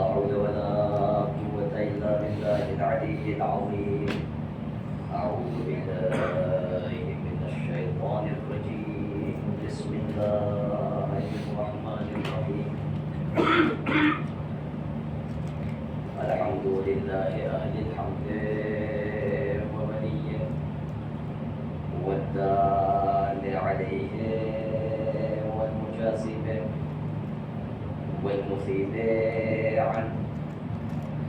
حول ولا قوة إلا بالله العلي العظيم. أعوذ بالله من الشيطان الرجيم. بسم الله الرحمن الرحيم. الحمد لله أهل الحمد ووليه والدال عليه والمجازي به والمفيد عنه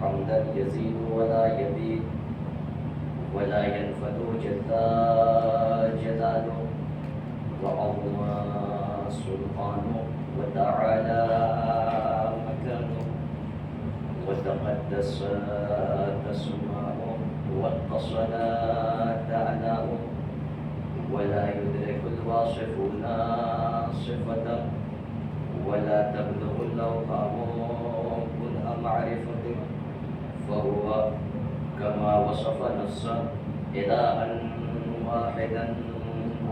حمدا يزيد ولا يبيد ولا ينفد جل جلاله وعظم سلطانه وتعالى مكانه وتقدس تسمعه واتصل ثناؤه ولا يدرك الواصفون صفته ولا تبلغ الأوهام كنه معرفته فهو كما وصف نفسه إلها واحدا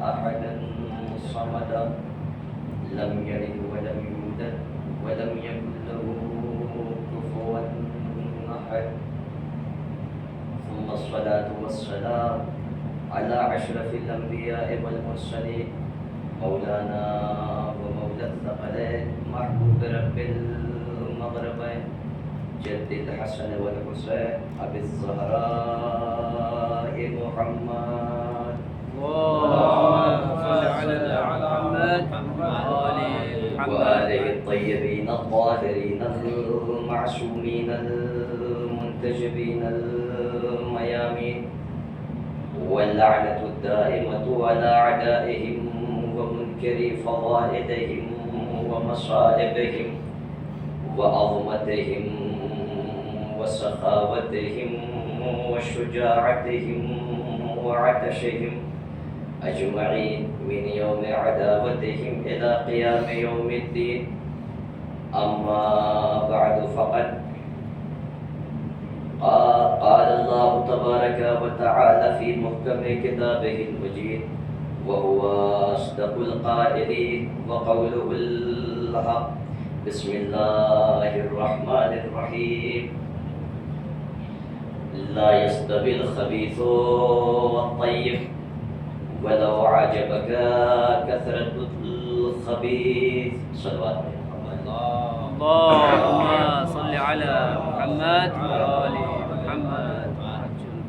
أحدا صمدا لم يلد ولم يولد ولم يكن له كفوا أحد. ثم الصلاة والسلام على أشرف الأنبياء والمرسلين مولانا ومولى الثقلين محبوب رب المغربين جد الحسن والحسين أبي الزهراء محمد. اللهم صل على محمد وآله الطيبين الطاهرين المعصومين المنتجبين الميامين واللعنة الدائمة على أعدائهم ومنكري فضائلهم ومصائبهم وعظمتهم وسخاوتهم وشجاعتهم وعطشهم أجمعين من يوم عداوتهم إلى قيام يوم الدين. أما بعد فقد قال الله تبارك وتعالى في محكم كتابه المجيد وهو أصدق القائلين وقوله الحق. بسم الله الرحمن الرحيم. لا يستوي الخبيث والطيب ولو عجبك كثرة الخبيث. صلوات اللهم صل على محمد وآل محمد.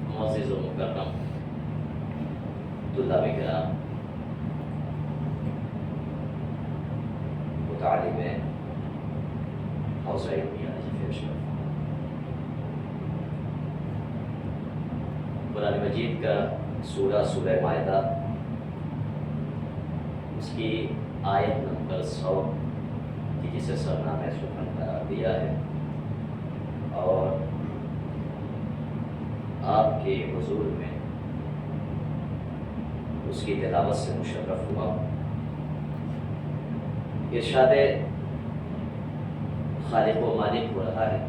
معزز و مکرم طلاب کرام، متعلم حوزہ علمیہ پیش کرتا ہوں. قرآن مجید کا سورہ مائدہ، اس کی آیت نمبر 100 کی جسے سرنامہ سخن قرار دیا ہے، اور آپ کے حضور میں اس کی تلاوت سے مشرف ہوا. ارشاد خالق و مالک ہو رہا ہے: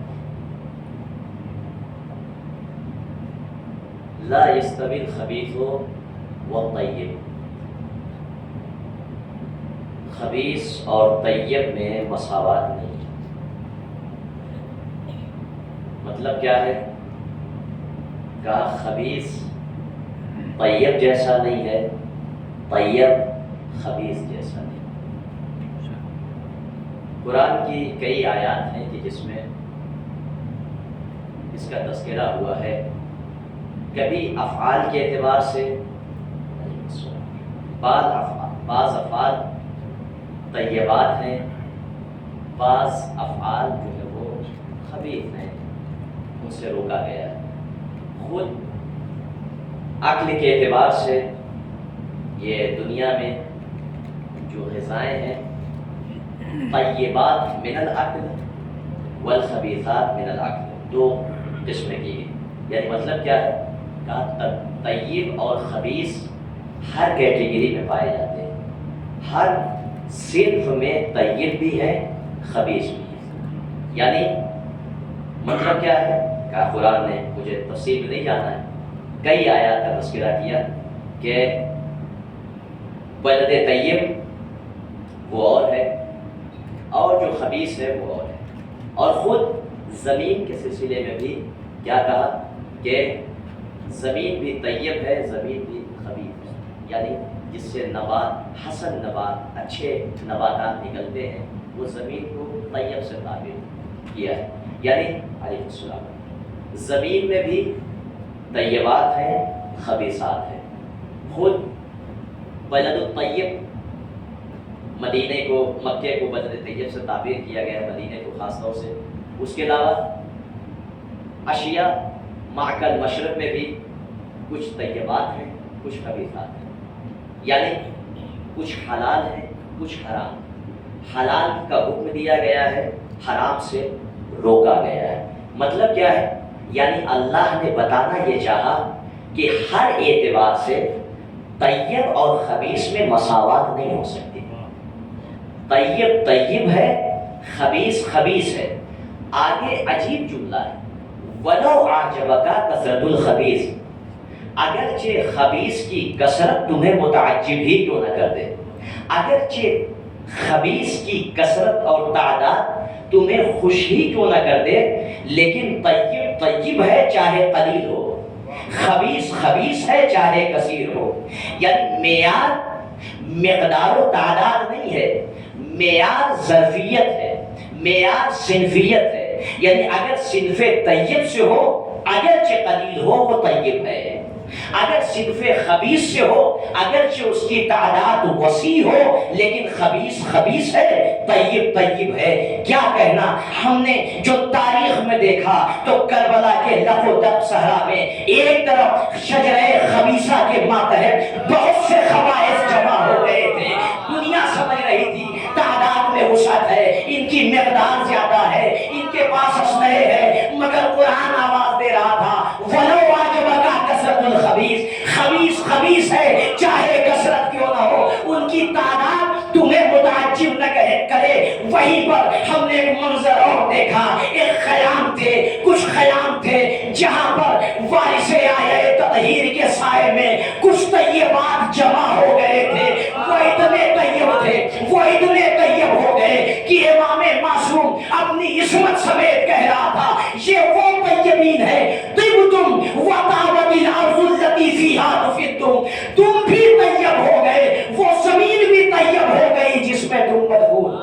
لا يستوي الخبيث والطيب. خبیث اور طیب میں مساوات نہیں. مطلب کیا ہے؟ کہا خبیث طیب جیسا نہیں ہے، طیب خبیث جیسا نہیں. قرآن کی کئی آیات ہیں کہ جس میں اس کا تذکرہ ہوا ہے. کبھی افعال کے اعتبار سے بعض افعال طیبات ہیں، بعض افعال جو ہے وہ خبیث ہیں، ان سے روکا گیا ہے. خود عقل کے اعتبار سے یہ دنیا میں جو غذائیں ہیں، طیبات من العقل والخبیثات من العقل، دو قسم کی. یعنی مطلب کیا ہے؟ کہا طیب اور خبیث ہر کیٹیگری میں پائے جاتے ہیں. ہر صنف میں طیب بھی ہے، خبیث بھی ہے. یعنی مطلب کیا ہے؟ کہا قرآن نے، مجھے تفصیل میں نہیں جانا ہے، کئی آیات کا تذکرہ کیا کہ بلد طیب وہ اور ہے، اور جو خبیث ہے وہ اور ہے. اور خود زمین کے سلسلے میں بھی کیا کہا کہ زمین بھی طیب ہے، زمین بھی خبیث ہے، یعنی جس سے نبات حسن نبات اچھے نباتات نکلتے ہیں وہ زمین کو طیب سے تعبیر کیا ہے، یعنی علیہ السلام زمین میں بھی طیبات ہیں خبیثات ہیں۔ خود بلد الطیب مدینے کو، مکے کو بلد طیب سے تعبیر کیا گیا ہے، مدینے کو خاص طور سے۔ اس کے علاوہ اشیاء معقل مشرق میں بھی کچھ طیبات ہیں کچھ خبیثات ہیں، یعنی کچھ حلال ہے کچھ حرام۔ حلال کا حکم دیا گیا ہے، حرام سے روکا گیا ہے۔ مطلب کیا ہے؟ یعنی اللہ نے بتانا یہ چاہا کہ ہر اعتبار سے طیب اور خبیث میں مساوات نہیں ہو سکتی۔ طیب طیب ہے، خبیث خبیث ہے۔ آگے عجیب جملہ ہے، وَلَوْ أَعْجَبَكَ كَثْرَةُ الْخَبِيثِ، اگرچہ خبیث کی کثرت تمہیں متعجب ہی کیوں نہ کر دے، اگرچہ خبیث کی کثرت اور تعداد تمہیں خوش ہی کیوں نہ کر دے، لیکن طیب طیب ہے چاہے قلیل ہو، خبیث خبیث ہے چاہے کثیر ہو۔ یعنی معیار مقدار و تعداد نہیں ہے، معیار ظرفیت ہے، معیار صنفیت ہے۔ یعنی اگر صنف طیب سے ہو اگرچہ قلیل ہو وہ طیب ہے، اگر صنف خبیث سے ہو اگرچہ اس کی تعداد وسیع ہو لیکن خبیث خبیث ہے، طیب طیب ہے۔ کیا کہنا، ہم نے جو تاریخ میں دیکھا تو کربلا کے لف و دب صحرا میں ایک طرف شجرہ خبیثہ کے ماتحت بہت سے خبائث جمع ہو گئے تھے، دنیا سمجھ رہی تھی تعداد میں وسعت ہے، ان کی مقدار زیادہ ہے، ان کے پاس اسلحے ہے، مگر قرآن آواز دے رہا تھا وَلَوْ أَعْجَبَكَ كَثْرَةُ الْخَبِيثِ، خبیث خبیث ہے چاہے کثرت کیوں نہ ہو، ان کی تعداد تمہیں متعجب نہ کرے۔ وہیں پر ہم نے ایک منظر اور دیکھا، ایک خیام تھے، کچھ خیام تھے جہاں پر وارث آیہ تطہیر کے سائے میں کچھ طیبات جمع ہو گئے تھے، وہ اتنے طیب تھے، وہ اتنے طیب ہو گئے کہ امام معصوم اپنی عصمت سمیت کہہ رہا تھا یہ وہ طیبین ہے، طبتم وطابت الارض التي فيها دفنتم، تم بھی طیب ہو گئے، وہ زمین بھی طیب ہو گئی جس میں تم مدفون۔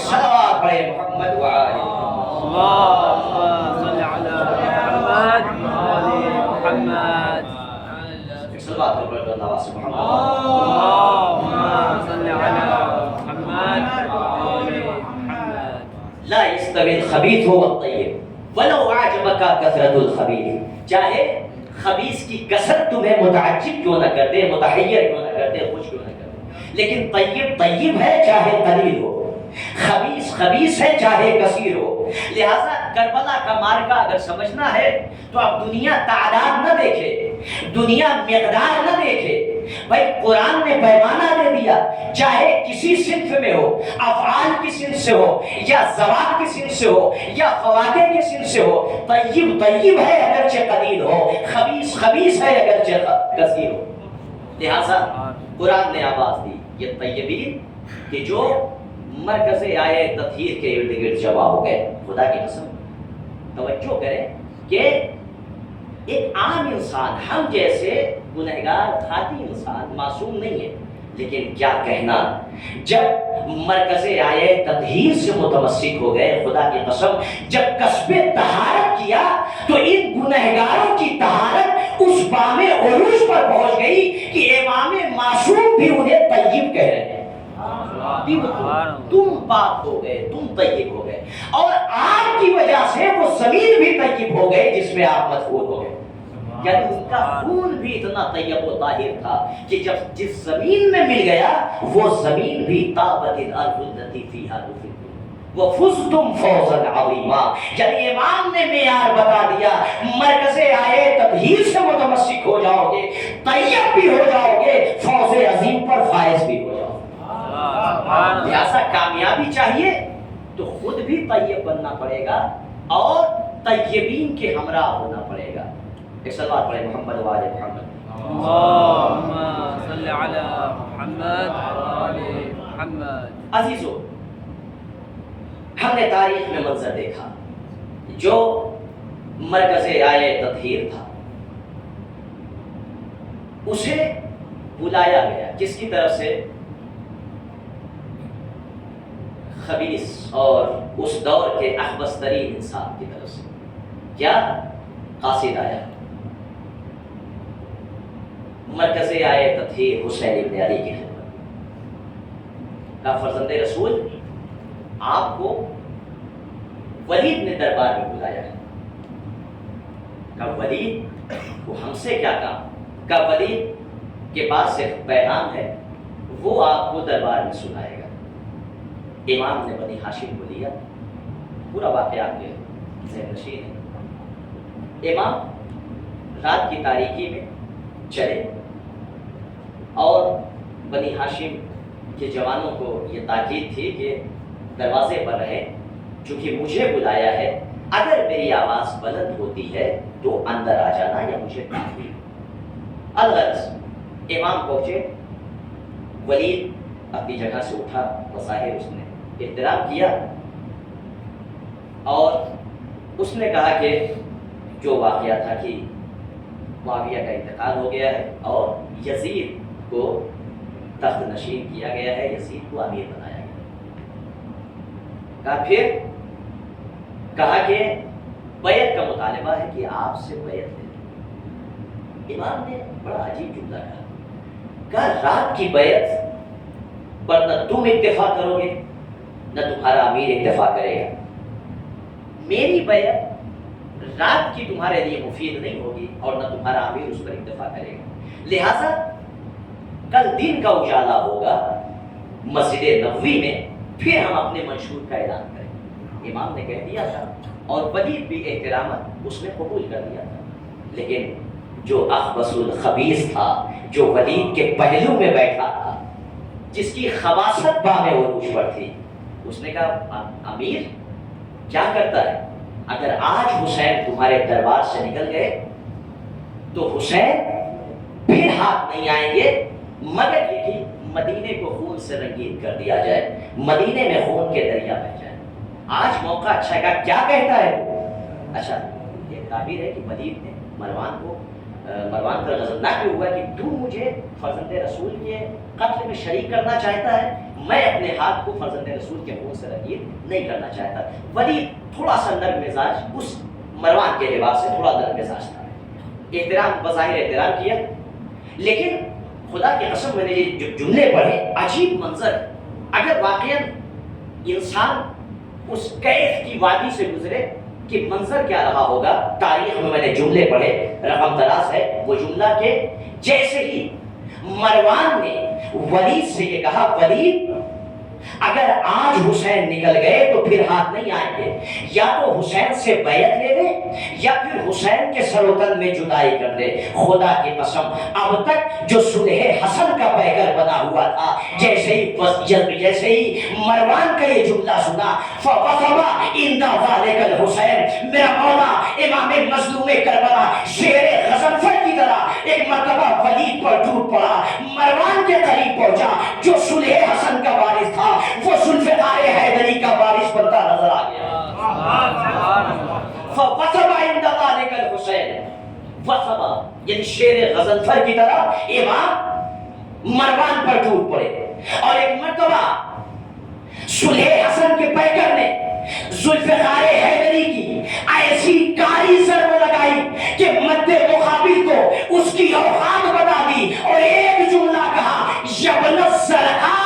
صلوات پڑھے محمد وآلہ اللهم صل على محمد وآل محمد۔ صلوات پڑھے نواز محمد۔ اللهم صل على محمد وآل محمد۔ لا يستوي الخبيث والطيب ولو أعجبك كثرة الخبيث، چاہے خبیث کی کثرت تمہیں متعجب کیوں نہ کر دے، متحیر کیوں نہ کر دے، خوش کیوں نہ کر دے، لیکن طیب طیب ہے چاہے قلیل ہو، خبیث خبیث ہے چاہے کثیر ہو۔ لہذا کربلا کا معرکہ اگر سمجھنا ہے تو اب دنیا تعداد نہ دیکھے، دنیا مقدار نہ دیکھے، بھائی قرآن نے پیمانہ دے دیا، چاہے کسی صنف میں ہو، افعال کی صنف سے ہو یا زوات کی صنف سے ہو یا فواکہ کی صنف سے ہو، طیب طیب ہے اگرچہ قلیل ہو، خبیث خبیث ہے اگرچہ کثیر ہو۔ لہذا قرآن نے آواز دی یہ طیبین کہ جو مرکز آئے تطہیر کے ارد گرد جمع ہو گئے۔ خدا کی قسم توجہ کریں کہ ایک عام انسان، ہم جیسے گنہگار کھاتی انسان معصوم نہیں ہے، لیکن کیا کہنا جب مرکز آئے تطہیر سے متمسک ہو گئے، خدا کی قسم جب کسب طہارت کیا تو ان گنہگاروں کی طہارت اس بام عروج پر پہنچ گئی کہ امام معصوم بھی انہیں طیب کہہ رہے ہیں۔ تم پاک ہو گئے، تم طیب ہو گئے، اور آپ کی وجہ سے وہ زمین بھی طیب ہو گئے جس میں آپ مدفون ہو گئے۔ یعنی ان کا خون بھی اتنا طیب و طاہر تھا کہ جب جس زمین میں مل گیا وہ زمین بھی طابت الارض التي فيها دفنتم وفزتم فوزا عظیما۔ یعنی امام نے معیار بتا دیا، مرکز آئے تطہیر سے متمسک ہو جاؤ گے، طیب بھی ہو جاؤ گے، فوز عظیم پر فائز بھی ہو جاؤ گے۔ لہذا کامیابی چاہیے تو خود بھی طیب بننا پڑے گا اور طیبین کے ہمراہ ہونا پڑے گا۔ ایک صلوات پڑھے محمد وآل محمد۔ اللهم صل على محمد وآل محمد۔ عزیزو، ہم نے تاریخ میں منظر دیکھا جو مرکز آئے تطہیر تھا اسے بلایا گیا کس کی طرف سے؟ خبیث اور اس دور کے اخبث ترین انسان کی طرف سے. کیا؟ قاصد آیا. مرکز آئے تطہیر حسین ابن علی کی خدمت کا فرزند رسول آپ کو ولید نے دربار میں بلایا ہے. کہ ولید وہ ہم سے کیا کام؟ کہ ولید کے پاس ایک پیغام ہے وہ آپ کو دربار میں سنائے گا. امام نے بنی ہاشم کو لیا. پورا واقعہ آپ کے ذہن نشین ہے. امام رات کی تاریکی میں چلے اور بنی ہاشم کے جوانوں کو یہ تاکید تھی کہ دروازے پر رہے چونکہ مجھے بلایا ہے. اگر میری آواز بلند ہوتی ہے تو اندر آ جانا یا مجھے کافی. الغرض امام پہنچے. ولید اپنی جگہ سے اٹھا. بظاہر اس نے احترام کیا اور اس نے کہا کہ جو واقعہ تھا کہ معاویہ کا انتقال ہو گیا ہے اور یزید کو تخت نشین کیا گیا ہے, یزید کو امیر بنایا گیا. کہا پھر کہا کہ بیعت کا مطالبہ ہے کہ آپ سے بیعت لے لیں. امام نے بڑا عجیب جملہ کہا رات کی بیعت پر نہ تم اتفاق کرو گے نہ تمہارا امیر اتفاق کرے گا. میری بیعت رات کی تمہارے لیے مفید نہیں ہوگی اور نہ تمہارا امیر اس پر اتفاق کرے گا. لہذا کل دن کا اجالا ہوگا مسجد نبوی میں, پھر ہم اپنے منشور کا اعلان کریں. امام نے کہہ دیا تھا اور ولید بھی احتراماً اس نے قبول کر دیا تھا. لیکن جو اخبث الخبیث تھا, جو ولید کے پہلو میں بیٹھا تھا, جس کی خباثت بام عروج پر تھی, اس نے کہا امیر کیا کرتا ہے؟ اگر آج حسین تمہارے دربار سے نکل گئے تو حسین پھر ہاتھ نہیں آئیں گے مگر یہ کہ مدینے کو خون سے رنگین کر دیا جائے, مدینے میں خون کے دریا بہ جائے. آج موقع اچھا ہے. کیا کہتا ہے وہ؟ اچھا یہ تعبیر ہے کہ ولید نے مروان پر غضبناک ہوا کہ تو مجھے فرزند رسول کے قتل میں شریک کرنا چاہتا ہے, میں اپنے ہاتھ کو فرزند رسول کے خون سے رنگین نہیں کرنا چاہتا. ولید تھوڑا سا نرم مزاج, اس مروان کے لباس سے تھوڑا نرم مزاج تھا. احترام بظاہر احترام کیا, لیکن خدا کی قسم میں نے یہ جو جملے پڑھے عجیب منظر. اگر واقعا انسان اس کیف کی وادی سے گزرے کہ منظر کیا رہا ہوگا. تاریخ میں نے جملے پڑھے, رقم دراز ہے وہ جملہ کہ جیسے ہی مروان نے ولید سے یہ کہا ولید اگر آج حسین نکل گئے تو پھر ہاتھ نہیں آئیں گے, یا تو حسین سے بیعت لے لے یا پھر حسین کے سر و تن میں جدائی کر دے. خدا کی قسم اب تک جو صلح حسن کا پیکر بنا ہوا تھا, جیسے ہی مروان کا یہ جملہ سنا فوقفا عند ذلک الحسین, میرا مولا امام مظلوم کربلا شیر غضنفر کی طرح ایک مرتبہ ولید پر ٹوٹ پڑا, مروان کے قریب پہنچا. جو صلح حسن کا وارث تھا وہ ذوالفقار حیدری کا وارث بنتا نظر آ گیا. فوقفا عند ذلک الحسین, وثبا یعنی شیر غضنفر کی طرح امام مروان پر ٹوٹ پڑے. اور ایک مرتبہ صلح حسن کے پیکر نے ذوالفقار حیدری کی ایسی کاری ضرب لگائی کہ مد مقابل کو اس کی اوقات بتا دی اور ایک جملہ کہا یبن الزرقاء,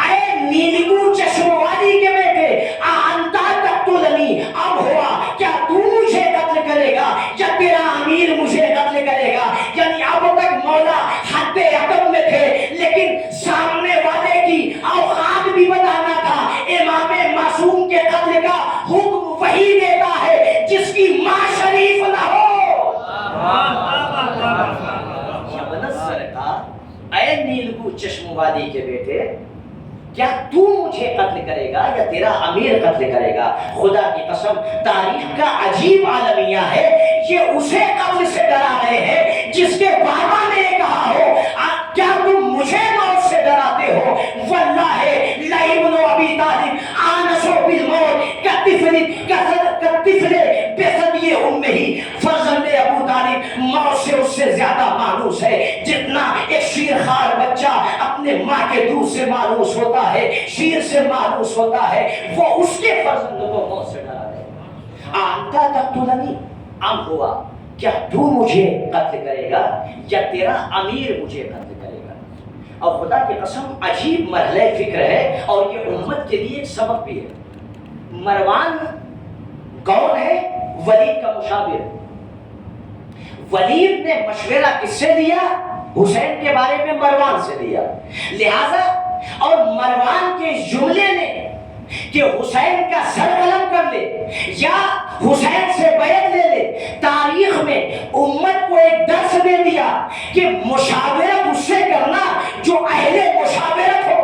اے نیلگو چشم وادی کے بیٹے, انتا تقتلنی, اب ہوا کیا تو مجھے قتل کرے گا یا تیرا امیر مجھے قتل کرے گا. یعنی اب تک مولا حد عقب میں تھے لیکن سامنے والے کی اوقات بھی بتانا تھا. امام معصوم کے قتل کا حکم وہی دیتا ہے جس کی ماں شریف نہ ہو. یبن الزرقاء, اے نیلگو چشم وادی کے بیٹے, کیا تو مجھے قتل کرے گا یا تیرا امیر قتل کرے گا؟ خدا کی قسم تاریخ کا عجیب عالمیہ ہے. یہ اسے قتل سے ڈرا رہے ہیں جس کے بابا نے یہ کہا ہو کیا تم مجھے موت سے ڈراتے ہو؟ واللہ لابن ابی طالب آنس زیادہ مانوس ہے جتنا ایک شیرخوار بچہ اپنے ماں کے دودھ سے مانوس ہوتا ہے، شیر سے مانوس ہوتا ہے، وہ اس کے فرزند کو موت سے ڈرا دے. آنتا تقتلنی، ام ہوا کیا تو مجھے قتل کرے گا یا تیرا امیر مجھے قتل کرے گا؟ اور خدا کی قسم عجیب مرحلہ فکر ہے، اور یہ امت کے لیے ایک سبق بھی ہے. مروان کون ہے؟ ولید کا مشاور. ولید نے مشورہ کس سے لیا؟ حسین کے بارے میں مروان سے لیا. لہذا اور مروان کے جملے نے کہ حسین کا سر قلم کر لے یا حسین سے بیعت لے لے، تاریخ میں امت کو ایک درس دے دیا کہ مشاورت اس سے کرنا جو اہل مشاورت ہو.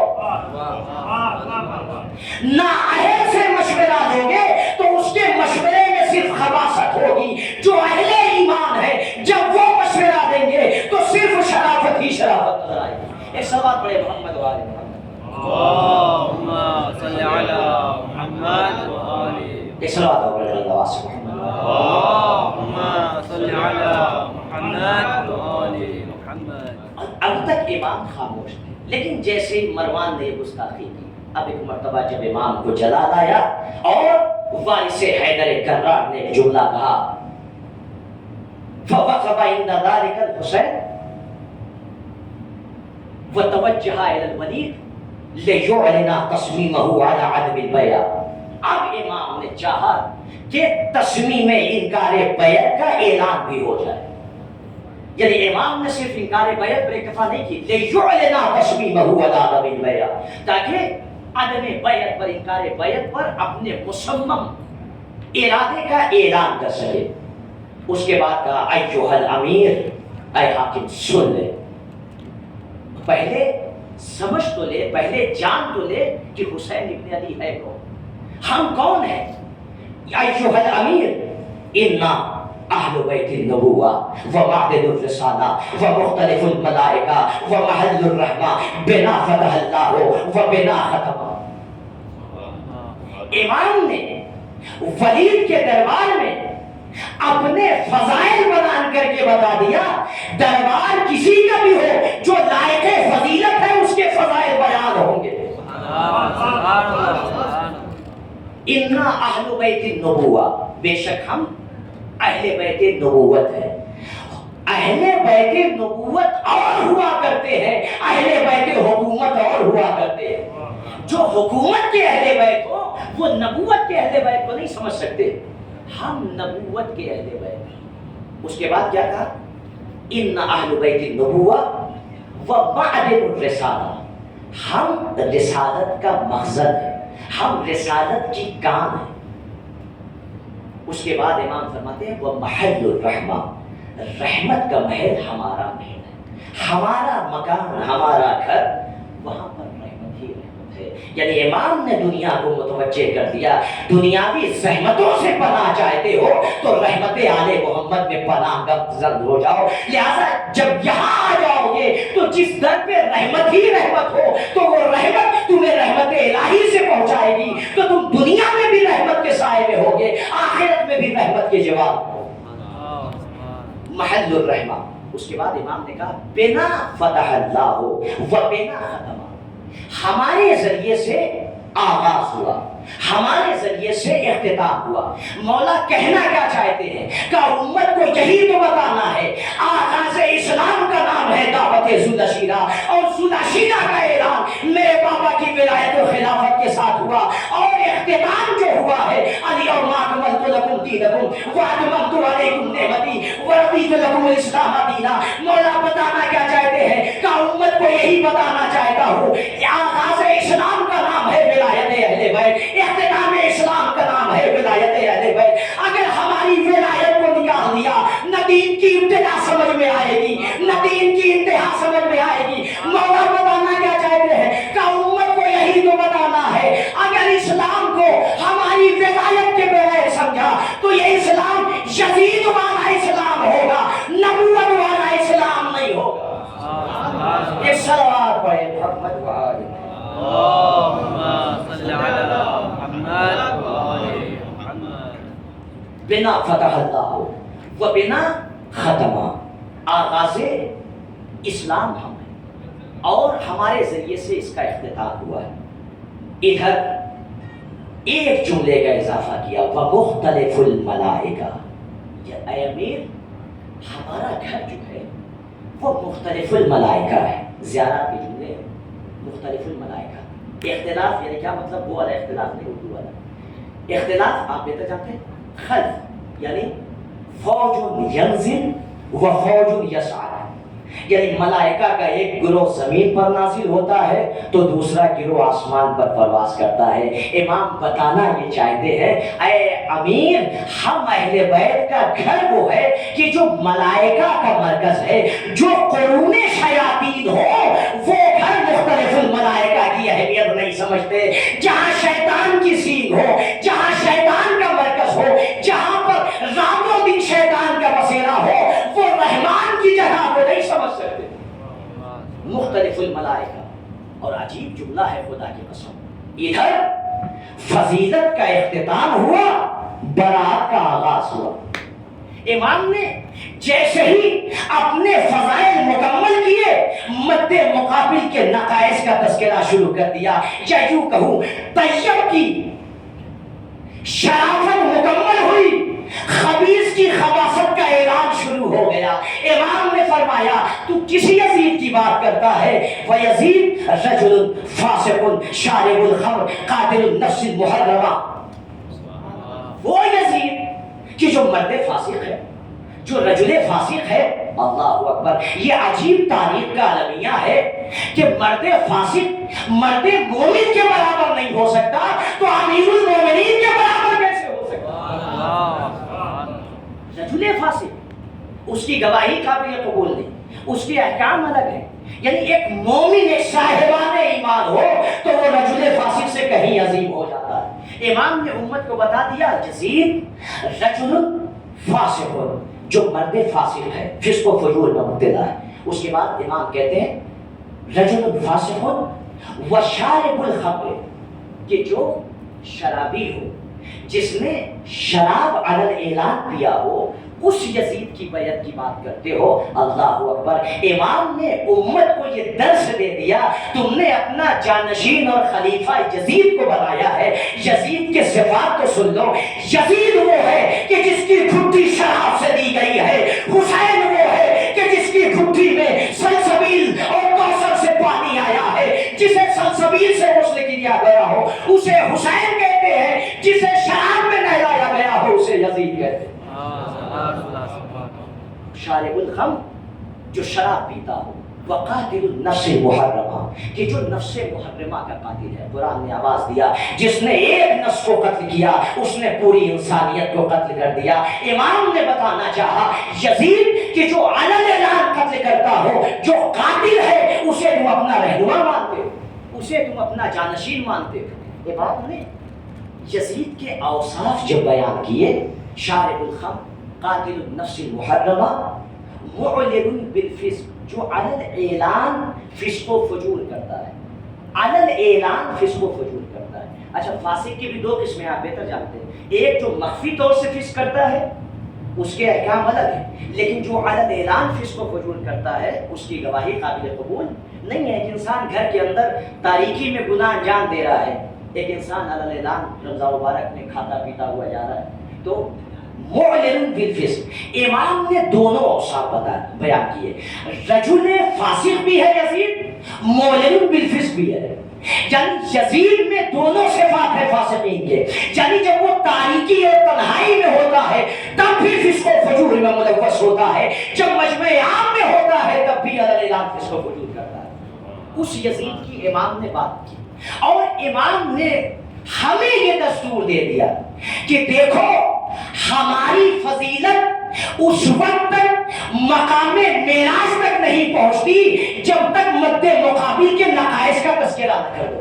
نہ اہل سے مشورہ دو گے تو اس کے مشورے میں صرف خباثت ہوگی. جو اہل ایمان ہے جب وہ مشورہ دیں گے تو صرف شرافت ہی شرافت نظر آئے گی. ایک سوال پڑھے محمد و آل محمد. اللهم صل على محمد وآل ایک صلوات ہو رہے اللہ واسع محمد. اللهم صل على محمد وآل محمد. اب تک امام خاموش تھے، لیکن جیسے ہی مروان نے گستاخی کی، اب ایک مرتبہ جب امام کو جلا لایا اور وارث حیدر کرار نے ایک جملہ کہا، فوقف عند ذلك الحسین وتوجہ الى الولید ليعلن تصمیمه على عدم البیع. اب امام نے چاہا کہ تصمیم انکار بیعت کا اعلان بھی ہو جائے. یعنی امام نے صرف انکار بیعت پر اکتفا نہیں کی، ليعلن تصمیمه على عدم البیع، تاکہ عدم بیعت پر، انکار بیعت پر اپنے مصمم ارادے کا اعلان کر سکے. اس کے بعد کہا ایھا الامیر، اے حاکم سن لے، پہلے سمجھ تو لے، پہلے جان تو لے کہ حسین ابن علی ہے کون، ہم کون ہیں. ایھا الامیر انا اہل بیت النبوہ ومعدن الرسالہ ومختلف الملائکہ ومحل الرحمہ بنا فتح اللہ وبنا ختم. امام نے ولید کے دربار میں اپنے فضائل بیان کر کے بتا دیا، دربار کسی کا بھی ہو جو لائق فضیلت ہے اس کے فضائل بیان ہوں گے. انا اہل بیت النبوہ، بے شک ہم اہل بیت نبوت ہیں. اہل بیت نبوت اور ہوا کرتے ہیں، اہل بیت حکومت اور ہوا کرتے ہیں. جو حکومت کے اہل بیت ہو وہ نبوت کے اہل بیت کو نہیں سمجھ سکتے. ہم نبوت کے اہل بیت. اس کے بعد کیا کہا؟ ان اہل بیت النبوہ ومعدن الرسالہ، ہم رسالت کا مخزن ہے، ہم رسالت کی کان ہے. اس کے بعد امام فرماتے ہیں وہ محل الرحمہ، رحمت کا محل ہمارا محل ہے، ہمارا مکان، ہمارا گھر، وہاں پر رحمت ہی رحمت ہے. یعنی امام نے دنیا کو متوجہ کر دیا، دنیاوی زحمتوں سے پناہ چاہتے ہو تو رحمت آل محمد میں پناہ گزر ہو جاؤ. لہذا جب یہاں آ جاؤ گے تو جس در پہ رحمت ہی رحمت ہو تو وہ رحمت تمہیں رحمت الہی سے پہنچائے گی، تو تم دنیا میں بھی رحمت کے سائے میں ہوگے، آخرت میں بھی رحمت کے جواب ہو. محل الرحمہ. اس کے بعد امام نے کہا بنا فتح اللہ و بنا ختم، ہمارے ذریعے سے آغاز ہوا، ہمارے ذریعے سے اختتام ہوا. مولا کہنا کیا چاہتے ہیں کہ امت کو یہی تو بتانا ہے آغاز اسلام کا نام ہے دعوت ذوالشیرہ، اور ذوالشیرہ کا اعلان میرے بابا کی ولایت و خلافت کے ساتھ ہوا، اور اختتام جو ہوا ہے الیوم اکملت لکم دینکم واتممت علیکم نعمتی ورضیت لکم الاسلام دینا. مولا بتانا کیا چاہتے ہیں کہ امت کو یہی بتانا چاہتا ہوں آغاز اسلام کا نام ہے ولایت اہل بیت، اختتام اسلام کا نام ہے ولایت اہل بیت. اگر ہماری ولایت کو نکال دیا نہ دین کی ابتدا سمجھ میں آئے گی نہ دین کی انتہا سمجھ میں آئے گی. مولا بتانا کیا چاہتے ہیں کہ امت کو یہی تو بتانا ہے اگر اسلام کو ہماری ولایت کے بغیر سمجھا تو یہ اسلام یزید والا اسلام ہوگا، نبوت والا اسلام نہیں ہوگا. ایک صلوات پڑھے محمد و آل اللهم صل على محمد وآل محمد. بنا فتح اللہ و بنا ختمہ. آغاز اسلام ہم ہیں اور ہمارے ذریعے سے اس کا اختتام ہوا ہے۔ ادھر ایک جملے کا اضافہ کیا، وَمُخْتَلِفُ الْمَلَائِكَةِ، یہ اے امیر ہمارا گھر جو ہے وہ مختلف الملائکہ ہے۔ زیارت کے جملے مختلف الملائکہ، اختلاف یعنی کیا مطلب؟ وہ والا اختلاف نہیں، اردو والا اختلاف آپ بہتر جانتے ہیں۔ خلف یعنی فوج ینزل و فوج یصعد، یعنی ملائکہ کا ایک گروہ زمین پر نازل ہوتا ہے تو دوسرا گروہ آسمان پر پرواز کرتا ہے۔ امام بتانا یہ چاہتے ہیں اے امیر ہم اہل بیت کا گھر وہ ہے کہ جو ملائکہ کا مرکز ہے، جو قرون شیاطین ہو وہ گھر مختلف الملائکہ کی اہمیت نہیں سمجھتے۔ جہاں شیطان کی سین ہو، جہاں شیطان کا مرکز ہو، جہاں پر رات و دن شیطان کا بسیرا ہو، وہ رحمان کی جگہ کو نہیں سمجھ سکتے۔ مختلف الملائکہ، اور عجیب جملہ ہے خدا کی قسم، ادھر فضیلت کا اختتام ہوا، برات کا آغاز ہوا۔ امام نے جیسے ہی اپنے فضائل مکمل کیے، مد مقابل کے نقائص کا تذکرہ شروع کر دیا، یا یوں کہوں طیب کی شرافت مکمل ہوئی، خبیث کی خباثت کا اعلان شروع ہو گیا۔ امام نے فرمایا تو کسی یزید کی بات کرتا ہے، وَيَزِيد رَجُلٌ فَاسِقٌ شَارِبُ الْخَمْرِ قَاتِلُ النَّفْسِ الْمُحَرَّمَةِ، وہ یزید کہ جو مرد فاسق ہے، جو رجل فاسق ہے۔ اللہ اکبر، یہ عجیب تاریخ کا المیہ ہے کہ مرد فاسق مرد مومن کے برابر نہیں ہو سکتا تو امیر المومنین کے برابر کیسے ہو سکتا؟ رجل فاسق، اس کی گواہی قابل قبول نہیں، اس کے احکام الگ ہیں۔ یعنی ایک مومن ایک صاحبان ایمان ہو تو وہ رجل فاسق سے کہیں عظیم ہو جاتا ہے۔ امام نے امت کو بتا دیا یزید رجل فاسق، جو مرد فاسق ہے، فسق و فجور میں مبتلا ہے۔ اس کے بعد امام کہتے ہیں رجل فاسق وشارب الخمر، کہ جو شرابی ہو، جس نے شراب علی الاعلان پیا ہو، اس یزید کی بیعت کی بات کرتے ہو۔ اللہ اکبر، امام نے امت کو یہ درس دے دیا، تم نے اپنا جانشین اور خلیفہ یزید کو بنایا ہے، یزید کے صفات کو سن لو۔ یزید وہ ہے کہ جس کی گھٹی شراب سے دی گئی ہے، حسین وہ ہے کہ جس کی گھٹی میں سلسبیل اور کوثر سے پانی آیا ہے، جسے سلسبیل سے غسل کیا گیا ہو اسے حسین کہتے ہیں، جسے شراب میں نہلایا گیا ہو اسے یزید کہتے ہیں۔ شارب الخمر، جو شراب پیتا ہو، وقاتل النفس المحرمہ، کہ جو نفس محرمہ کا قاتل ہے۔ قرآن نے آواز دیا جس نے ایک نفس کو قتل کیا اس نے پوری انسانیت کو قتل کر دیا۔ امام نے بتانا چاہا یزید کہ جو علی الاعلان قتل کرتا ہو، جو قاتل ہے، اسے تم اپنا رہنما مانتے ہو، اسے تم اپنا جانشین مانتے ہو۔ امام نے یزید کے اوصاف جب بیان کیے، شارب الخمر، قاتل النفس المحرمہ، معلن بالفسق، جو علی الاعلان فسق و فجور کرتا ہے، علی الاعلان فسق و فجور کرتا ہے۔ اچھا، فاسق کی بھی دو قسمیں آپ بہتر جانتے ہیں، ایک جو مخفی طور سے فسق کرتا ہے اس کے احکام الگ ہیں، لیکن جو علی الاعلان فسق و فجور کرتا ہے اس کی گواہی قابل قبول نہیں ہے۔ ایک انسان گھر کے اندر تاریکی میں گناہ انجام دے رہا ہے، ایک انسان علی الاعلان رمضان مبارک میں کھاتا پیتا ہوا جا رہا ہے، تو معلن بالفسق۔ امام نے دونوں اوصاف بیان کیے، رجل فاسق بھی ہے یزید، معلن بالفسق بھی ہے، یعنی یزید میں دونوں صفات ہے فاسقین کے، یعنی جب وہ تاریکی اور تنہائی میں ہوتا ہے تب بھی فسق و فجور میں ملوث ہوتا ہے، جب مجمع عام میں ہوتا ہے تب بھی علی الاعلان فسق و فجور کرتا ہے۔ اس یزید کی امام نے بات کی، اور امام نے ہمیں یہ دستور دے دیا کہ دیکھو ہماری فضیلت اس وقت تک مقام معراج تک نہیں پہنچتی جب تک مد مقابل کے نقائص کا تذکرہ نہ کرو۔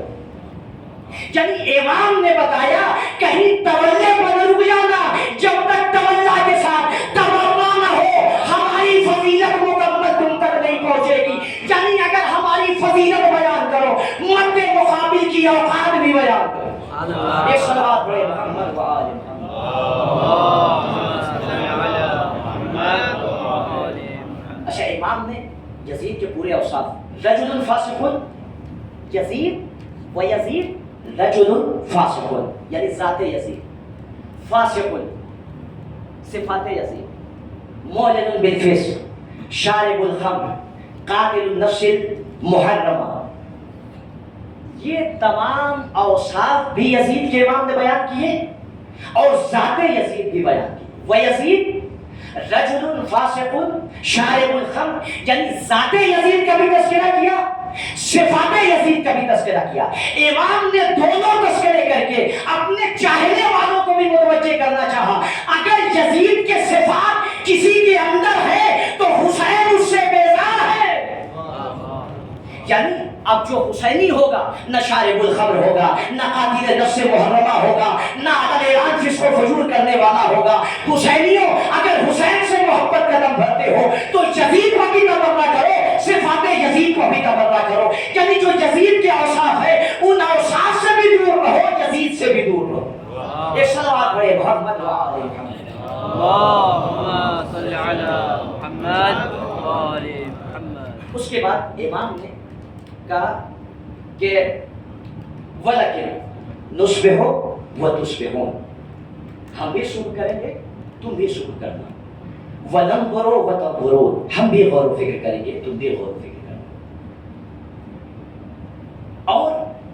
یعنی امام نے بتایا کہیں تولے پر رک جانا، جب تک تولا کے ساتھ تبرع نہ ہو ہماری فضیلت مکمل تم تک نہیں پہنچے گی۔ یعنی اگر ہماری فضیلت بیان کرو، مد مقابل کی اوقات بھی بیان کرو۔ ایک صلوات پڑھے محمد و آل محمد۔ اچھا، امام نے یزید کے پورے اوصاف، رجل فاسق، یزید و یزید رجل فاسق، یعنی ذات یزید، فاسق صفات یزید، معلن بالفسق، شارب الخمر، قاتل النفس المحرمہ، یہ تمام اوصاف بھی یزید کے امام نے بیان کیے اور ذات یزید بھی بیان کی۔ ویزید رجل فاسق شارب الخمر، یعنی ذات یزید کا بھی تذکرہ کیا، صفات یزید کا بھی تذکرہ کیا۔ امام نے دونوں تذکرے کر کے اپنے چاہنے والوں کو بھی متوجہ کرنا چاہا، اگر یزید کے صفات کسی کے اندر ہے تو حسین اس سے بیزار ہے۔ یعنی اب جو حسینی ہوگا نہ شارب الخمر ہوگا، نہ قاتل نفس محرمہ ہوگا، نہ عدل اعلان فسق و فجور کرنے والا ہوگا۔ حسینیوں اگر حسین سے محبت قدم بھرتے ہو تو یزید کو بھی تبرہ کرو، صفات یزید کو بھی تبرہ کرو، یعنی جو یزید کے اوصاف ہے ان اوصاف سے بھی دور رہو، یزید سے بھی دور رہو۔ ایک صلوات پڑھے محمد وعلی محمد۔ اللهم صل على محمد وآل محمد۔ اس کے بعد امام نے کہا کہ وَلَكِنْ نُصْبِحُ وَتُصْبِحُونَ، ہم بھی صبح کریں گے تم بھی صبح کرنا، وَنَنْظُرُ وَتَنْظُرُونَ، ہم بھی غور و فکر کریں گے تم بھی غور و فکر کرنا۔ اور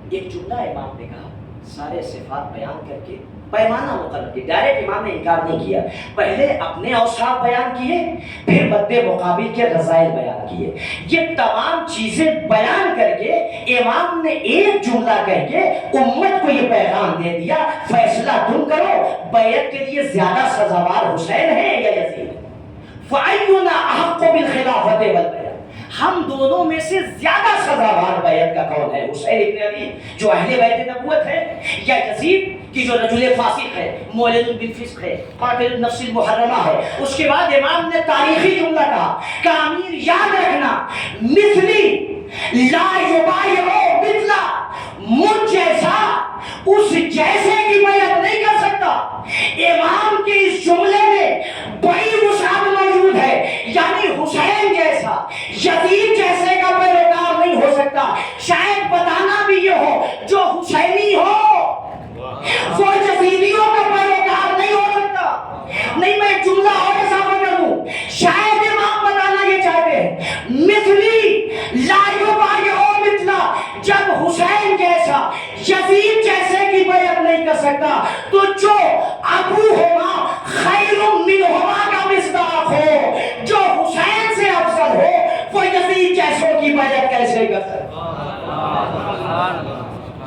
ایک جملہ امام نے کہا، سارے صفات بیان کر کے پیمانہ مقرر کیا، ڈائریکٹ امام نے انکار نہیں کیا، پہلے اپنے اوصاف بیان کیے، پھر مد مقابل کے رذائل بیان کیے۔ یہ تمام چیزیں بیان کر کے امام نے ایک جملہ کہہ کے امت کو یہ پیغام دے دیا، فیصلہ تم کرو، بیعت کے لیے زیادہ سزاوار حسین ہے یا یزید؟ فَأَيُّنَا أَحَقُّ بِالْخِلَافَةِ وَالْبَيْعَةِ، ہم دونوں میں سے زیادہ سزاوار بیعت کا کون ہے؟ حسین ابن علی جو اہل بیت نبوت ہے، یا یزید کی جو رجل فاسق ہے، معلن بالفسق ہے، قاتل النفس المحرمہ ہے؟ اس کے بعد امام نے تاریخی جملہ کہا کہ امیر یاد رکھنا، مثلی لا یبایع مثلا، مجھ جیسا اس جیسے کی بیعت نہیں کر سکتا۔ امام کے اس جملے میں بڑی وسعت موجود ہے، یعنی حسین جیسا یزید جیسے کا پیروکار نہیں ہو سکتا۔ شاید بتانا بھی یہ ہو جو حسینی ہو وہ یزیدیوں کا پیروکار نہیں ہو سکتا۔ نہیں، میں جملہ اور اضافہ کر دوں، شاید امام بتانا یہ چاہتے ہیں مثلی لا یبایع مثلا، جب حسین جیسا یزید جیسے کی بیعت نہیں کر سکتا تو جو ابوہما خیر منہما کا مصداق ہو، جو حسین سے افضل ہو، وہ یزید جیسوں کی بیعت کیسے کر سکتا؟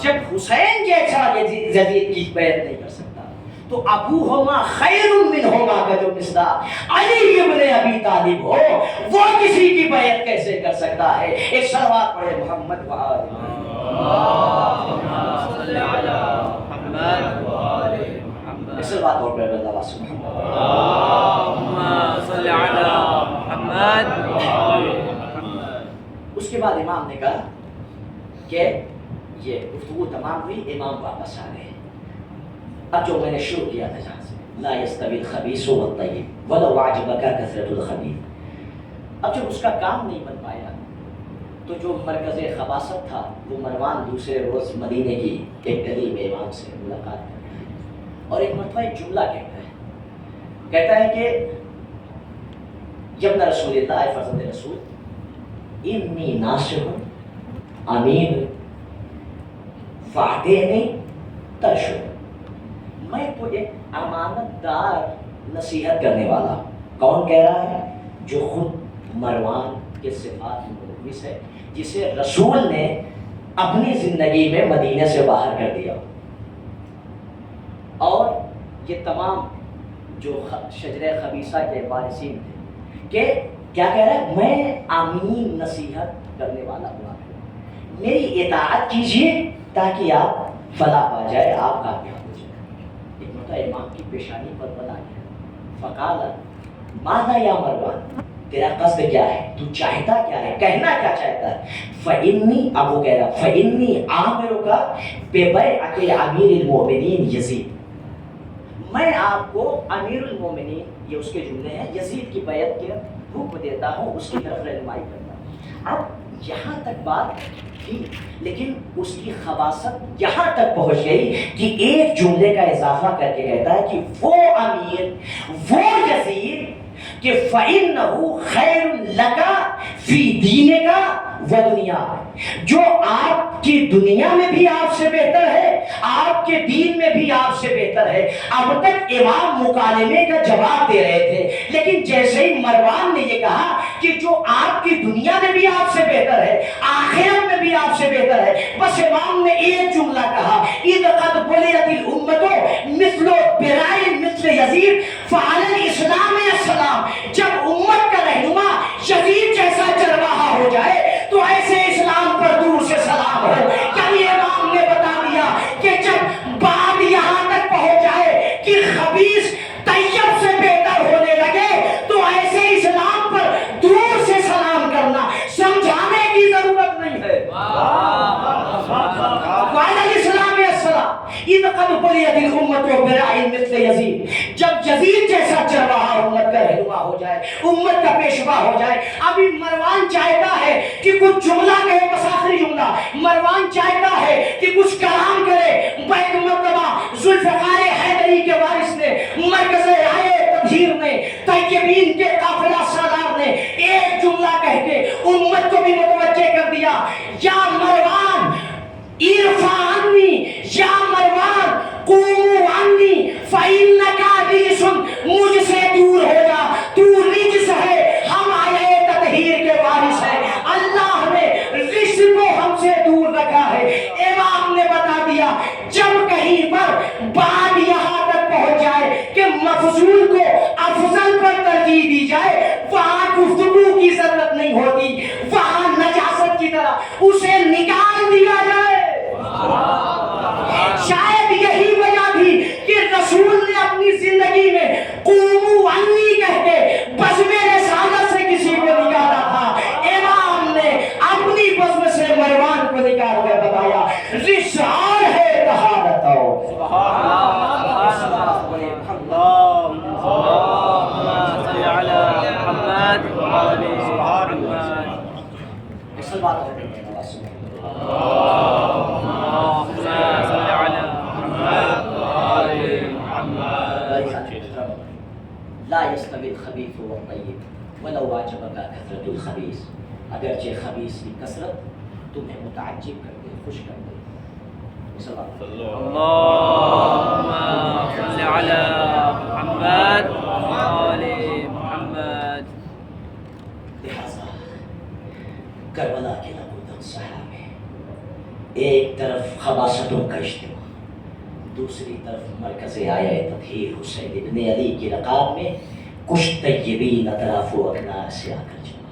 جب حسین جیسا یزید کی بیعت نہیں کر سکتا تو ابوہما خیر منہما کا جو مصداق علی ابن ابی طالب ہو، وہ کسی کی بیعت کیسے کر سکتا ہے؟ ایک صلوات پڑھے محمد وآل اللهم صل على محمد وآل محمد۔ ایک صلوات اور پڑھے اللہ سبحانہ۔ اللهم صل على محمد وآل محمد۔ اس کے بعد امام نے کہا کہ یہ گفتگو تمام ہوئی، امام واپس آ گئے۔ اب جو میں نے شروع کیا تھا جہاں سے، لا يستوي الخبيث والطيب ولو اعجبك كثرة الخبيث، اب جب اس کا کام نہیں بن پایا تو جو مرکز خباثت تھا وہ مروان دوسرے روز مدینے کی ایک گلی میں امام سے ملاقات کرتا ہے اور ایک مرتبہ ایک جملہ کہتا ہے کہ یبن رسول اللہ، فرزند رسول، انی ناصح امین فاعطینی ترشد، میں تو ایک امانت دار نصیحت کرنے والا۔ کون کہہ رہا ہے؟ جو خود مروان کے صفات ملوث ہے، جسے رسول نے اپنی زندگی میں مدینے سے باہر کر دیا، اور یہ تمام جو شجرہ خبیثہ کے وارثین تھے کہ کیا کہہ رہا ہے؟ میں امین نصیحت کرنے والا ہوا، میری اطاعت کیجیے تاکہ آپ فلاح پا جائے، آپ کامیاب ہو جائے۔ ایک مرتبہ امام کی پیشانی پر بل آ گیا، فقال ماذا یا مروان، تیرا قصد کیا ہے؟ تو چاہتا کیا ہے؟ کہنا کیا چاہتا ہے؟ فإنی، اب وہ کہہ رہا فإنی آمرک ببیعۃ امیر المؤمنین یزید، میں آپ کو امیر المومنین، یہ اس کے جملے ہیں، یزید کی بیعت کے حکم دیتا ہوں اس کی طرف رہنمائی کرنا. اب یہاں تک بات تھی، لیکن اس کی خباثت یہاں تک پہنچ گئی کہ ایک جملے کا اضافہ کر کے کہتا ہے کہ وہ امیر، وہ یزید کہ فَإِنَّهُ خَيْرٌ لَكَ فِي دِينِكَ وَدُنْيَاكَ، جو آپ کی دنیا میں بھی آپ سے بہتر ہے، آپ کے دین میں بھی آپ سے بہتر ہے. اب تک امام مکالمے کا جواب دے رہے تھے، لیکن جیسے ہی مروان نے یہ کہا کہ جو آپ کی دنیا میں بھی آپ سے بہتر ہے، آخرت میں بھی آپ سے بہتر ہے، بس امام نے ایک جملہ کہا اِذْ قَدْ بُلِيَتِ الْأُمَّةُ مِثْلُ بِرَائِن مِثْلِ يَزِيدَ فَعَلَى الْإِسْلَامِ السَّلَامُ. جب امت کا رہنما یزید جیسا چرواہا ہو جائے تو ایسے اسلام پر دور سے سلام ہو. یعنی امام نے بتا دیا کہ جب بات یہاں تک پہنچ جائے کہ خبیث طیب سے بہتر ہونے لگے تو ایسے اسلام پر دور سے سلام کرنا سمجھانے کی ضرورت نہیں ہے. وعلى الإسلام السلام اذ قد بليت الامة برأي مثل يزيد. جب یزید جیسا چرواہا امت کا رہنما ہو جائے، امت کا پیشوا ہو جائے. ابھی مروان چاہتا ہے کہ کچھ جملہ کہے، بس آخری جملہ. مروان چاہتا ہے کہ کچھ کلام کرے. ایک مرتبہ ذوالفقار حیدری کے وارث نے، مرکز رائے تطہیر نے، طیبین کے قافلہ سالار نے ایک جملہ کہہ کے امت کو بھی متوجہ کر دیا. یا مروان ارفع عنی، یا مروان قوموا عنی فإنک رجس، مجھ سے دور ہو جا، تو رجس ہے، ہم آئے تطہیر کے وارث ہیں، اللہ نے رجس کو ہم سے دور رکھا ہے. امام نے بتا دیا جب کہیں پر بات یہاں تک پہنچ جائے کہ مفضول کو افضل پر ترجیح دی جائے، وہاں گفتگو کی ضرورت نہیں ہوتی، وہاں نجاست کی طرح اسے نکال دیا جائے. شاید یہی وجہ تھی کہ رسول نے اپنی زندگی میں قوموا عنی کہہ کے بزم رسالت سے کسی کو نکالا تھا. امام نے اپنی بزم سے مروان کو نکال کر بتایا رسال ہے طہارت. لا يستوي الخبيث والطيب ولو اعجبك كثرة الخبيث. اگرچہ خبیث کی کثرت تمہیں متعجب کر دے، خوش کر دے. اللهم صل على محمد وآل محمد. لہذا کربلا کے نبوت صحرا میں ایک طرف خباثتوں کا اجتماع، دوسری طرف مرکز آیا تطہیر حسین ابن علی کی رقاب میں کچھ طیبین اطراف و اکنار سے آ کر جمع.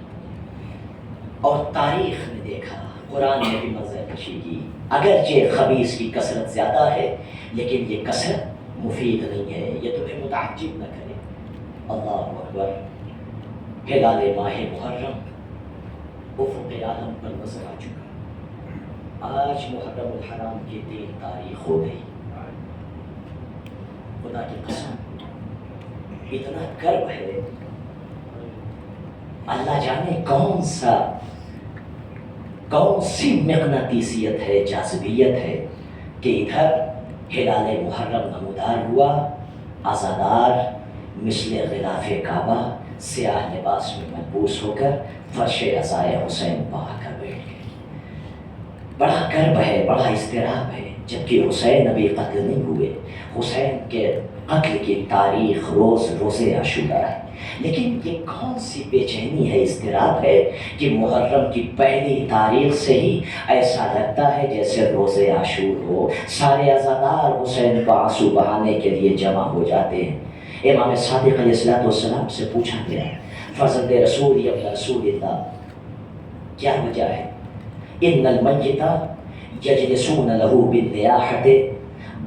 اور تاریخ نے دیکھا، قرآن نے بھی منظر کشی کی. اگرچہ خبیث کی کثرت زیادہ ہے لیکن یہ کثرت مفید نہیں ہے، یہ تمہیں متعجب نہ کرے. اللہ اکبر. ہلال ماہ محرم افق عالم پر نظر آ چکا. آج محرم الحرام کی 3 تاریخ ہو گئی. خدا کی قسم اتنا کرب ہے، اللہ جانے کون سی مقناطیسیت ہے، جاذبیت ہے کہ ادھر ہلال محرم نمودار ہوا، عزادار مثل غلاف کعبہ سیاہ لباس میں ملبوس ہو کر فرش عزائے حسین پا کر بیٹھ گئے. بڑا کرب ہے، بڑا اضطراب ہے، جبکہ حسین ابھی قتل نہیں ہوئے. حسین کے قتل کی تاریخ روز عاشورہ ہے. لیکن یہ کون سی بے چینی ہے، اضطراب ہے کہ محرم کی پہلی تاریخ سے ہی ایسا لگتا ہے جیسے روز عاشور ہو. سارے عزادار حسین کو آنسو بہانے کے لیے جمع ہو جاتے ہیں. امام صادق علیہ السلام سے پوچھا گیا فرزند رسول یا ابن رسول اللہ کیا وجہ ہے؟ ان المیت یجلسون له بالنیاحة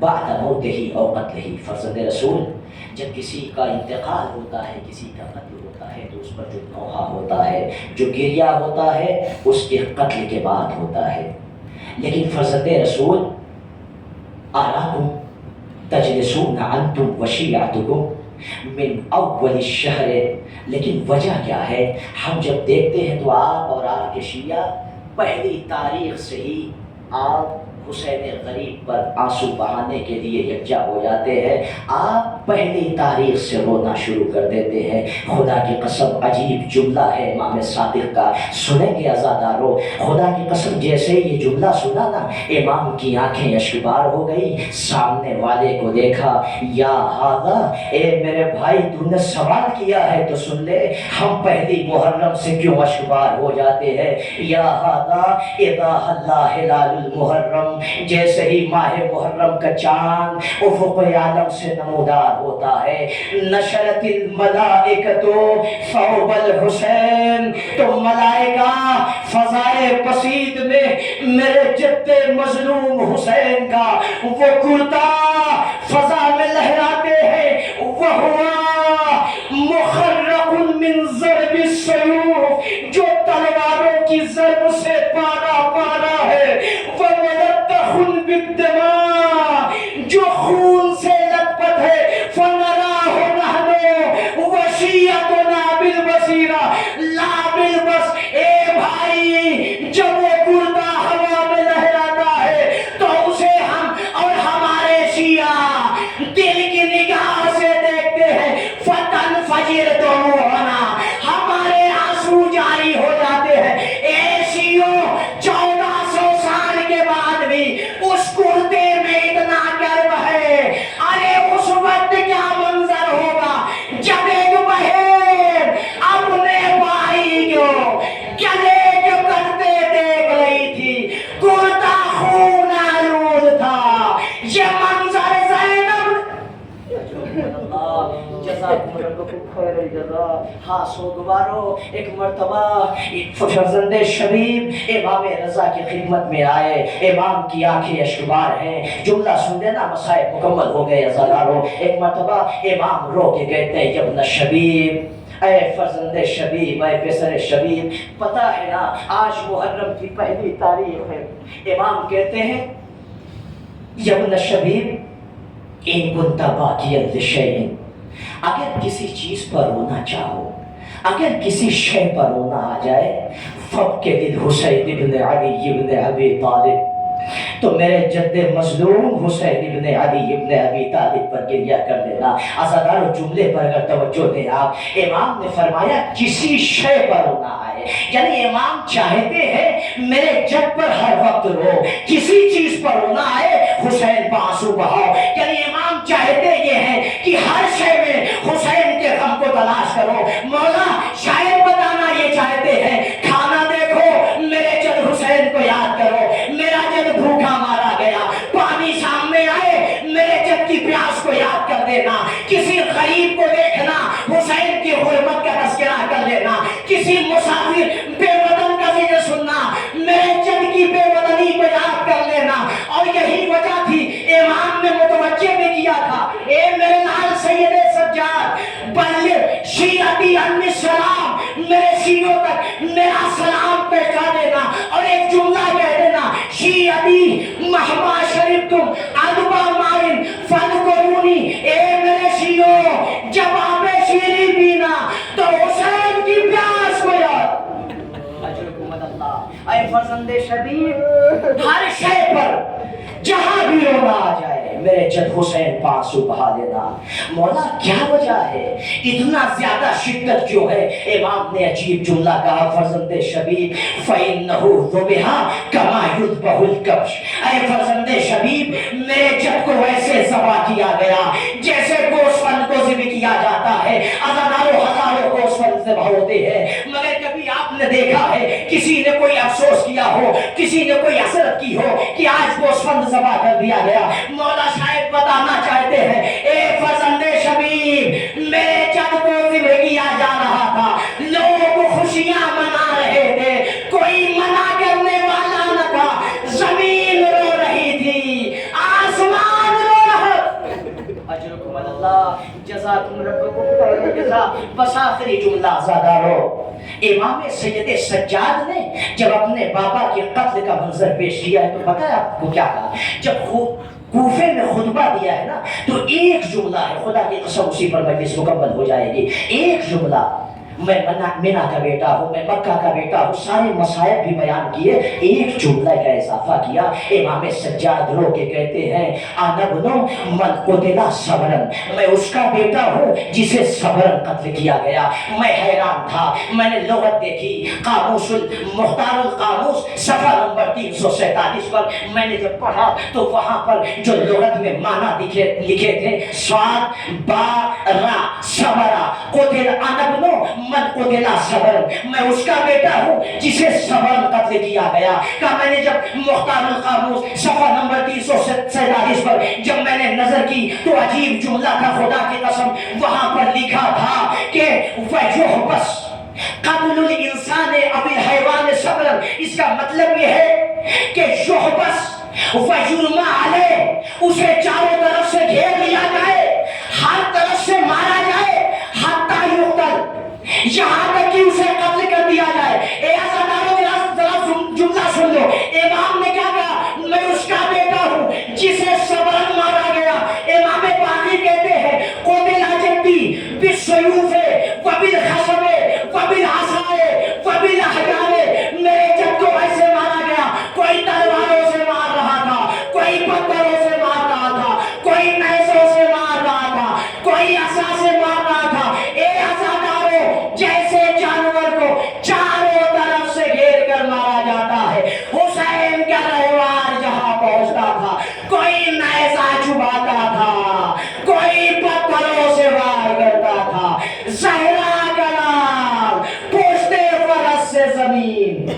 بعد موته او قتله. فرزند رسول جب کسی کا انتقال ہوتا ہے، کسی کا قتل ہوتا ہے تو اس پر جو نوحہ ہوتا ہے، جو گریہ ہوتا ہے اس کے قتل کے بعد ہوتا ہے. لیکن فرزند رسول اراکم تجلسون انتم وشیعتکم من اول الشہر، لیکن وجہ کیا ہے؟ ہم جب دیکھتے ہیں تو آپ اور آپ کے شیعہ پہلی تاریخ سے ہی آپ حسین غریب پر آنسو بہانے کے لیے یکجا ہو جاتے ہیں، آپ پہلی تاریخ سے رونا شروع کر دیتے ہیں۔ خدا کی قسم عجیب جملہ ہے امام صادق کا، سنیں گے عزادارو؟ خدا کی قسم جیسے یہ جملہ سنا نا، امام کی آنکھیں اشکبار ہو گئی، سامنے والے کو دیکھا، یا ہاذا، اے میرے بھائی تو نے سوال کیا ہے تو سن لے، ہم پہلی محرم سے کیوں اشکبار ہو جاتے ہیں؟ یا ہاذا اذا حل ہلال المحرم، جیسے ہی ماہ محرم کا چاند افق عالم سے نمودار ہوتا ہے، نشرت الملائکۃ ثوب الحسین، تو ملائکہ فضائے بسیط میں میرے جد مظلوم حسین کا وہ کرتا فضا میں لہراتے ہیں، وہوا مخرق من ضرب السیوف، جو تلواروں کی ضرب سے پارا پارا ہے، وملتخ بالدماء، جو خون سے لت پت ہے، فنراہ نحن وشیعتنا بالبصیرہ لا بالبصر۔ اے بھائی، جب وہ کرتا ہوا میں لہراتا ہے تو اسے ہم اور ہمارے شیعہ دل کی نگاہ سے دیکھتے ہیں، فتنفجر دموعنا، ہمارے آنسو جاری ہو جاتے ہیں۔ اے شیعوں، 1400 سال کے بعد بھی اس کرتے میں اتنا کرب ہے، ارے اس وقت کیا منظر ہوگا جب ایک بہن اپنے بھائی کو گلے جو کرتے دیکھ رہی تھی، کرتا خون آلود تھا، یہ منظر زینب، جزاکم ربکم خیر الجزا۔ ہاں سوگوارو، ایک مرتبہ ایک فرزند شبیب امام رضا کی خدمت میں آئے، امام کی آنکھیں اشکبار ہیں، جملہ سن دینا مسائل مکمل ہو گئے عزادارو۔ ایک مرتبہ امام رو کے کہتے ہیں، ابن شبیب، اے فرزند شبیب، اے پسر شبیب، پتہ ہے نا آج محرم کی پہلی تاریخ ہے۔ امام کہتے ہیں، ابن شبیب، ان کنت باکیا لشیء، اگر کسی چیز پر رونا چاہو، اگر کسی شے پر رونا آ جائے، فبکِ حسین ابن علی ابن ابی طالب، تو میرے جد مظلوم حسین ابن علی ابن ابی طالب پر گریہ کر دینا۔ عزادارو جملے پر اگر توجہ دیں آپ، امام نے فرمایا کسی شے پر رونا آئے، یعنی امام چاہتے ہیں میرے جد پر ہر وقت رو، کسی چیز پر رونا آئے حسین پر آنسو بہاؤ، یعنی امام چاہتے یہ ہیں کہ ہر شے میں حسین کے غم کو تلاش کرو۔ مولا شاید بتانا یہ چاہتے ہیں، کھانا دیکھو میرے جد حسین کو یاد کرو، میرا جد بھوکا مارا گیا، پانی سامنے آئے میرے جد کی پیاس کو یاد کر دینا، کسی غریب کو دیکھنا حسین کی غربت کا تذکرہ کر لینا، کسی مسافر بے وطن کا ذکر سننا میرے جد کی بے وطنی کو یاد کر لینا۔ اور یہی وجہ تھی امام نے متوجہ بھی کیا تھا، اے میرے لال سید سجاد، بلغ شیعتی عنی السلام، میرے شیعوں تک میرا سلام پہنچا دینا، اور ایک جملہ کہہ دینا، شیعتی مہما شربتم ادبا مائن فاذکرونی، اے میرے شیعوں جب آپ شیری پینا تو حسین کی پیاس کو یاد۔ اجرکم اللہ۔ اے فرزند شبیب، ہر شے پر جہاں بھی رونا آ جائے میرے جد حسین پر آنسو بہا دینا۔ مولا کیا وجہ ہے، اتنا زیادہ شدت کیوں ہے؟ امام نے عجیب جملہ کہا، فرزند شبیب، فَإِنَّهُ ذُبِحَ كَمَا يُذْبَحُ الْكَبْشُ، اے فرزند شبیب میرے جد کو ویسے ذبح کیا گیا جیسے گوسفند کو ذبح کیا جاتا ہے۔ ہزاروں ہزاروں گوسفند ذبح ہوتے ہیں، مگر کبھی آپ نے دیکھا ہے کسی نے کوئی افسوس کیا ہو، کسی نے کوئی حسرت کی ہو کہ آج گوسفند ذبح کر دیا گیا؟ مولا شاید بتانا چاہتے ہیں، اے فرزند شبیب میرے جد کو ذبح کیا جا رہا تھا، لوگ خوشیاں منا رہے تھے، کوئی منع کرنے والا نہ تھا، زمین رو رہی تھی، آسمان رو رہا۔ اجرکم اللہ، جزاکم ربکم خیر الجزا۔ بس آخری جملہ زادارو، امام سید سجاد نے جب اپنے بابا کے قتل کا منظر پیش کیا ہے تو پتہ ہے آپ کو کیا کہا؟ جب کوفے میں خطبہ دیا ہے نا، تو ایک جملہ ہے، خدا کی قسم اسی پر مجلس مکمل ہو جائے گی، ایک جملہ، میں مینا کا بیٹا ہوں، میں مکہ کا بیٹا ہوں، سارے مصائب بھی بیان کیے، ایک جملہ کا اضافہ کیا۔ امام سجاد رو کے کہتے ہیں انا ابن من قتل صبرا، میں اس کا بیٹا ہوں جسے صبرا قتل کیا گیا۔ میں حیران تھا، میں نے لغت دیکھی، قاموس محتار القاموس صفحہ نمبر 347 پر میں نے جب پڑھا تو وہاں پر جو لغت میں معنی لکھے تھے، صاد با را صبرا قتل انا ابن من قتل صبر، میں اس کا بیٹا ہوں جسے صبر قتل کیا گیا۔ کہ میں نے جب مختار القاموس صفحہ نمبر 347 پر جب میں نے نظر کی تو عجیب جملہ تھا، خدا کی قسم وہاں پر لکھا تھا کہ وَيُحْبَسْ قتل الانسان اب الحیوان صبرا، اس کا مطلب یہ ہے کہ یحبس وَيُرْمَى عَلَيْهِ، اسے چاروں طرف سے گھیر لیا جائے، ہر طرف سے مارا جائے، حتیٰ یقتل، یہاں تک کہ اسے قتل کر دیا جائے۔ اے عزادارو ذرا جملہ سن لو، امام نے کیا کہا؟ میں اس کا بیٹا ہوں جسے صبرن مارا گیا۔ امام باقی کہتے ہیں قتل جدی بالسیوف وبالخشب وبالعصا وبالاحجار، میرے جد کو ایسے مارا گیا، کوئی تلواروں سے مار رہا تھا، کوئی پتھروں سے مار رہا تھا، کوئی نیزوں سے مار رہا تھا، کوئی عصا سے مار رہا تھا۔ اے عزادارو، جیسے جانور کو چاروں طرف سے گھیر کر مارا جاتا ہے، حسین کا رہوار جہاں پہنچتا تھا، کوئی نیزہ چبھاتا تھا، کوئی پتھروں سے وار کرتا تھا، زہرا کا لال پوچھتے فرس سے زمین۔